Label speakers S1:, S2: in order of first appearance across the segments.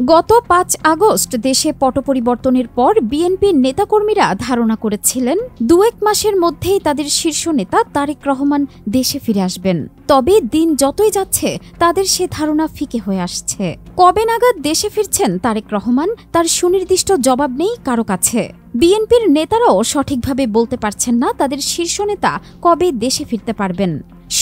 S1: গত ৫ আগস্ট দেশে পটপরিবর্তনের পর বিএনপির নেতাকর্মীরা ধারণা করেছিলেন ২-১ মাসের মধ্যেই তাদের শীর্ষ নেতা তারেক রহমান দেশে ফিরে আসবেন। তবে দিন যতই যাচ্ছে তাদের সে ধারণা ফিকে হয়ে আসছে। কবে নাগাদ দেশে ফিরছেন তারেক রহমান তার সুনির্দিষ্ট জবাব নেই কারো কাছে। বিএনপির নেতারাও সঠিকভাবে বলতে পারছেন না তাদের শীর্ষ নেতা কবে দেশে ফিরতে পারবেন।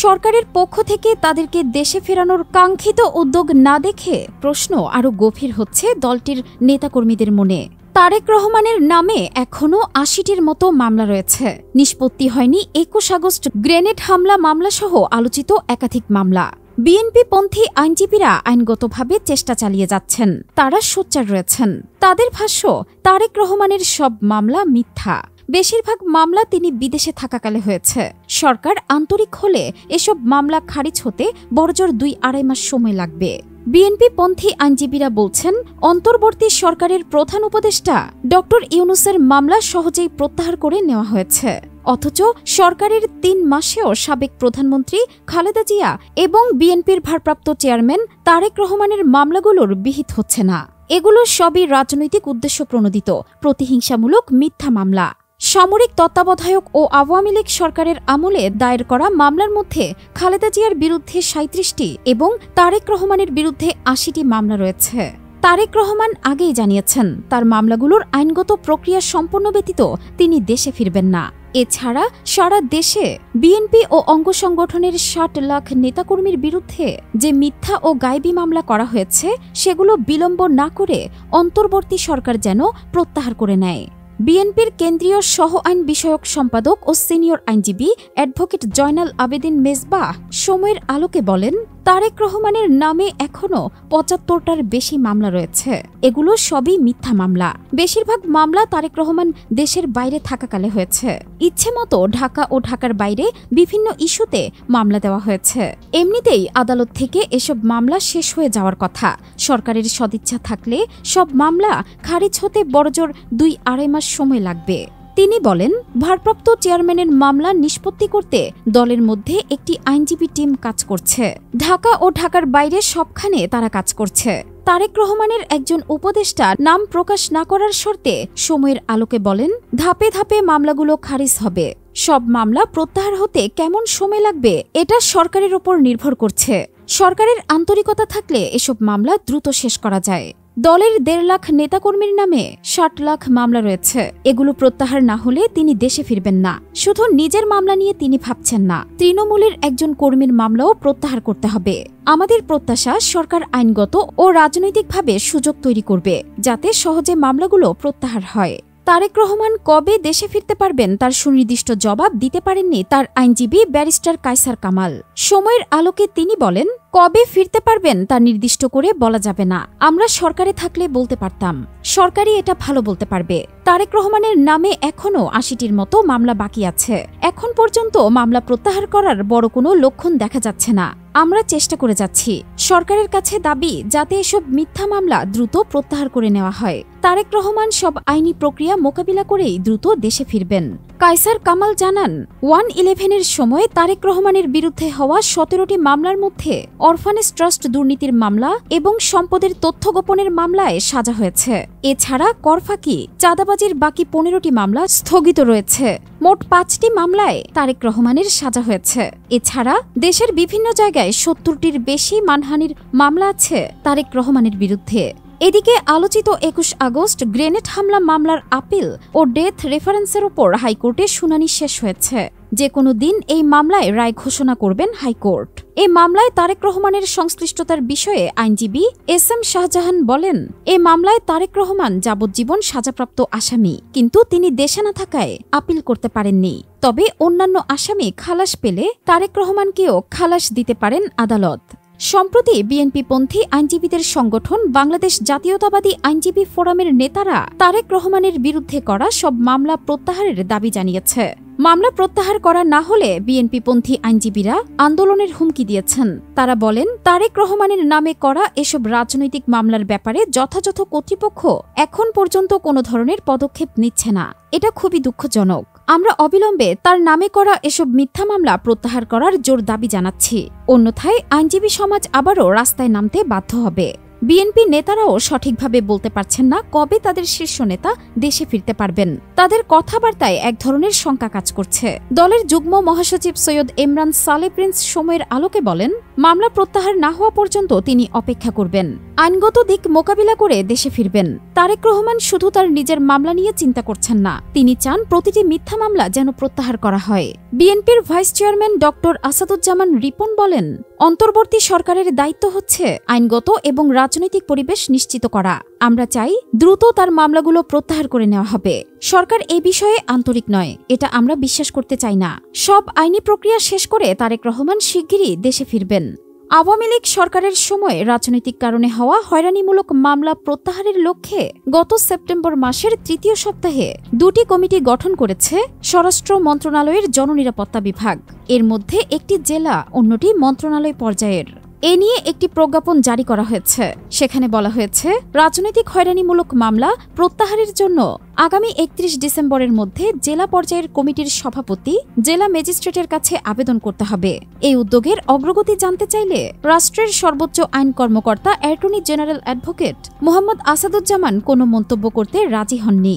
S1: সরকারের পক্ষ থেকে তাদেরকে দেশে ফেরানোর কাঙ্ক্ষিত উদ্যোগ না দেখে প্রশ্ন আরও গভীর হচ্ছে দলটির নেতাকর্মীদের মনে। তারেক রহমানের নামে এখনও ৮০টির মতো মামলা রয়েছে। নিষ্পত্তি হয়নি ২১ আগস্ট গ্রেনেড হামলা মামলাসহ আলোচিত একাধিক মামলা। বিএনপিপন্থী আইনজীবীরা আইনগতভাবে চেষ্টা চালিয়ে যাচ্ছেন, তারা সোচ্চার রয়েছেন। তাদের ভাষ্য, তারেক রহমানের সব মামলা মিথ্যা। বেশিরভাগ মামলা তিনি বিদেশে থাকাকালে হয়েছে। সরকার আন্তরিক হলে এসব মামলা খারিজ হতে বড়জোর ২-২.৫ মাস সময় লাগবে। বিএনপিপন্থী আইনজীবীরা বলছেন, অন্তর্বর্তী সরকারের প্রধান উপদেষ্টা ড ইউনূসের মামলা সহজেই প্রত্যাহার করে নেওয়া হয়েছে। অথচ সরকারের ৩ মাসেও সাবেক প্রধানমন্ত্রী খালেদা জিয়া এবং বিএনপির ভারপ্রাপ্ত চেয়ারম্যান তারেক রহমানের মামলাগুলোর বিহিত হচ্ছে না। এগুলো সবই রাজনৈতিক উদ্দেশ্য প্রণোদিত প্রতিহিংসামূলক মিথ্যা মামলা। সামরিক তত্ত্বাবধায়ক ও আওয়ামী লীগ সরকারের আমলে দায়ের করা মামলার মধ্যে খালেদা জিয়ার বিরুদ্ধে ৩৭টি এবং তারেক রহমানের বিরুদ্ধে ৮০টি মামলা রয়েছে। তারেক রহমান আগেই জানিয়েছেন তার মামলাগুলোর আইনগত প্রক্রিয়া সম্পন্ন ব্যতীত তিনি দেশে ফিরবেন না। এছাড়া সারা দেশে বিএনপি ও অঙ্গ সংগঠনের ৬০ লাখ নেতাকর্মীর বিরুদ্ধে যে মিথ্যা ও গায়েবী মামলা করা হয়েছে সেগুলো বিলম্ব না করে অন্তর্বর্তী সরকার যেন প্রত্যাহার করে নেয়। বিএনপির কেন্দ্রীয় সহ আইন বিষয়ক সম্পাদক ও সিনিয়র আইনজীবী অ্যাডভোকেট জয়নাল আবেদিন মেজবাহ সময়ের আলোকে বলেন, তারেক রহমানের নামে এখনও ৭৫টার বেশি মামলা রয়েছে। এগুলো সবই মিথ্যা মামলা। বেশিরভাগ মামলা তারেক রহমান দেশের বাইরে থাকাকালে হয়েছে। ইচ্ছেমতো ঢাকা ও ঢাকার বাইরে বিভিন্ন ইস্যুতে মামলা দেওয়া হয়েছে। এমনিতেই আদালত থেকে এসব মামলা শেষ হয়ে যাওয়ার কথা। সরকারের সদিচ্ছা থাকলে সব মামলা খারিজ হতে বড়জোর ২-২.৫ মাস সময় লাগবে। তিনি বলেন, ভারপ্রাপ্ত চেয়ারম্যানের মামলা নিষ্পত্তি করতে দলের মধ্যে একটি আইনজীবী টিম কাজ করছে। ঢাকা ও ঢাকার বাইরে সবখানে তারা কাজ করছে। তারেক রহমানের একজন উপদেষ্টা নাম প্রকাশ না করার শর্তে সময়ের আলোকে বলেন, ধাপে ধাপে মামলাগুলো খারিজ হবে। সব মামলা প্রত্যাহার হতে কেমন সময় লাগবে এটা সরকারের ওপর নির্ভর করছে। সরকারের আন্তরিকতা থাকলে এসব মামলা দ্রুত শেষ করা যায়। দলের ১.৫ লাখ নেতাকর্মীর নামে ৬০ লাখ মামলা রয়েছে। এগুলো প্রত্যাহার না হলে তিনি দেশে ফিরবেন না। শুধু নিজের মামলা নিয়ে তিনি ভাবছেন না, তৃণমূলের একজন কর্মীর মামলাও প্রত্যাহার করতে হবে। আমাদের প্রত্যাশা সরকার আইনগত ও রাজনৈতিকভাবে সুযোগ তৈরি করবে যাতে সহজে মামলাগুলো প্রত্যাহার হয়। তারেক রহমান কবে দেশে ফিরতে পারবেন তার সুনির্দিষ্ট জবাব দিতে পারেননি তার আইনজীবী ব্যারিস্টার কায়সার কামাল। সময়ের আলোকে তিনি বলেন, কবে ফিরতে পারবেন তা নির্দিষ্ট করে বলা যাবে না। আমরা সরকারে থাকলে বলতে পারতাম। সরকারই এটা ভালো বলতে পারবে। তারেক রহমানের নামে এখনও ৮০টির মতো মামলা বাকি আছে। এখন পর্যন্ত মামলা প্রত্যাহার করার বড় কোনো লক্ষণ দেখা যাচ্ছে না। আমরা চেষ্টা করে যাচ্ছি। সরকারের কাছে দাবি যাতে এসব মিথ্যা মামলা দ্রুত প্রত্যাহার করে নেওয়া হয়। তারেক রহমান সব আইনি প্রক্রিয়া মোকাবিলা করেই দ্রুত দেশে ফিরবেন। কায়সার কামাল জানান, 1-11-এর সময় তারেক রহমানের বিরুদ্ধে হওয়া ১৭টি মামলার মধ্যে অরফানেজ ট্রাস্ট দুর্নীতির মামলা এবং সম্পদের তথ্য গোপনের মামলায় সাজা হয়েছে। এছাড়া করফাকি, চাঁদাবাজির বাকি 15টি মামলা স্থগিত রয়েছে। মোট 5টি মামলায় তারেক রহমানের সাজা হয়েছে। এছাড়া দেশের বিভিন্ন জায়গায় ৭০টির বেশি মানহানির মামলা আছে তারেক রহমানের বিরুদ্ধে। এদিকে আলোচিত ২১ আগস্ট গ্রেনেড হামলা মামলার আপিল ও ডেথ রেফারেন্সের ওপর হাইকোর্টে শুনানি শেষ হয়েছে। যে কোনো দিন এই মামলায় রায় ঘোষণা করবেন হাইকোর্ট। এই মামলায় তারেক রহমানের সংশ্লিষ্টতার বিষয়ে আইনজীবী এস.এম. শাহজাহান বলেন, এ মামলায় তারেক রহমান যাবজ্জীবন সাজাপ্রাপ্ত আসামি, কিন্তু তিনি দেশে না থাকায় আপিল করতে পারেননি। তবে অন্যান্য আসামি খালাস পেলে তারেক রহমানকেও খালাস দিতে পারেন আদালত। সম্প্রতি বিএনপিপন্থী আইনজীবীদের সংগঠন বাংলাদেশ জাতীয়তাবাদী আইনজীবী ফোরামের নেতারা তারেক রহমানের বিরুদ্ধে করা সব মামলা প্রত্যাহারের দাবি জানিয়েছে। মামলা প্রত্যাহার করা না হলে বিএনপিপন্থী আইনজীবীরা আন্দোলনের হুমকি দিয়েছেন। তারা বলেন, তারেক রহমানের নামে করা এসব রাজনৈতিক মামলার ব্যাপারে যথাযথ কর্তৃপক্ষ এখন পর্যন্ত কোনো ধরনের পদক্ষেপ নিচ্ছে না। এটা খুবই দুঃখজনক। আমরা অবিলম্বে তার নামে করা এসব মিথ্যা মামলা প্রত্যাহার করার জোর দাবি জানাচ্ছি। অন্যথায় আইনজীবী সমাজ আবারও রাস্তায় নামতে বাধ্য হবে। বিএনপি নেতারাও সঠিকভাবে বলতে পারছেন না কবে তাদের শীর্ষ নেতা দেশে ফিরতে পারবেন। তাদের কথাবার্তায় এক ধরনের শঙ্কা কাজ করছে। দলের যুগ্ম মহাসচিব সৈয়দ ইমরান সালে প্রিন্স সময়ের আলোকে বলেন, মামলা প্রত্যাহার না হওয়া পর্যন্ত তিনি অপেক্ষা করবেন, আইনগত দিক মোকাবিলা করে দেশে ফিরবেন। তারেক রহমান শুধু তার নিজের মামলা নিয়ে চিন্তা করছেন না, তিনি চান প্রতিটি মিথ্যা মামলা যেন প্রত্যাহার করা হয়। বিএনপির vice chairman doctor Asaduzzaman Ripon বলেন, অন্তর্বর্তী সরকারের দায়িত্ব হচ্ছে আইনগত এবং রাজনৈতিক পরিবেশ নিশ্চিত করা। আমরা চাই দ্রুত তার মামলাগুলো প্রত্যাহার করে নেওয়া হবে। সরকার এই বিষয়ে আন্তরিক নয়, এটা আমরা বিশ্বাস করতে চাই না। সব আইনি প্রক্রিয়া শেষ করে তারেক রহমান শিগগিরই দেশে ফিরবেন। আওয়ামী লীগ সরকারের সময় রাজনৈতিক কারণে হওয়া হয়রানিমূলক মামলা প্রত্যাহারের লক্ষ্যে গত সেপ্টেম্বর মাসের তৃতীয় সপ্তাহে 2টি কমিটি গঠন করেছে স্বরাষ্ট্র মন্ত্রণালয়ের জননিরাপত্তা বিভাগ। এর মধ্যে একটি জেলা, অন্যটি মন্ত্রণালয় পর্যায়ের। এ নিয়ে একটি প্রজ্ঞাপন জারি করা হয়েছে। সেখানে বলা হয়েছে, রাজনৈতিক হয়রানিমূলক মামলা প্রত্যাহারের জন্য আগামী 31 ডিসেম্বরের মধ্যে জেলা পর্যায়ের কমিটির সভাপতি জেলা ম্যাজিস্ট্রেটের কাছে আবেদন করতে হবে। এই উদ্যোগের অগ্রগতি জানতে চাইলে রাষ্ট্রের সর্বোচ্চ আইন কর্মকর্তা attorney general advocate Mohammad Asaduzzaman কোনো মন্তব্য করতে রাজি হননি।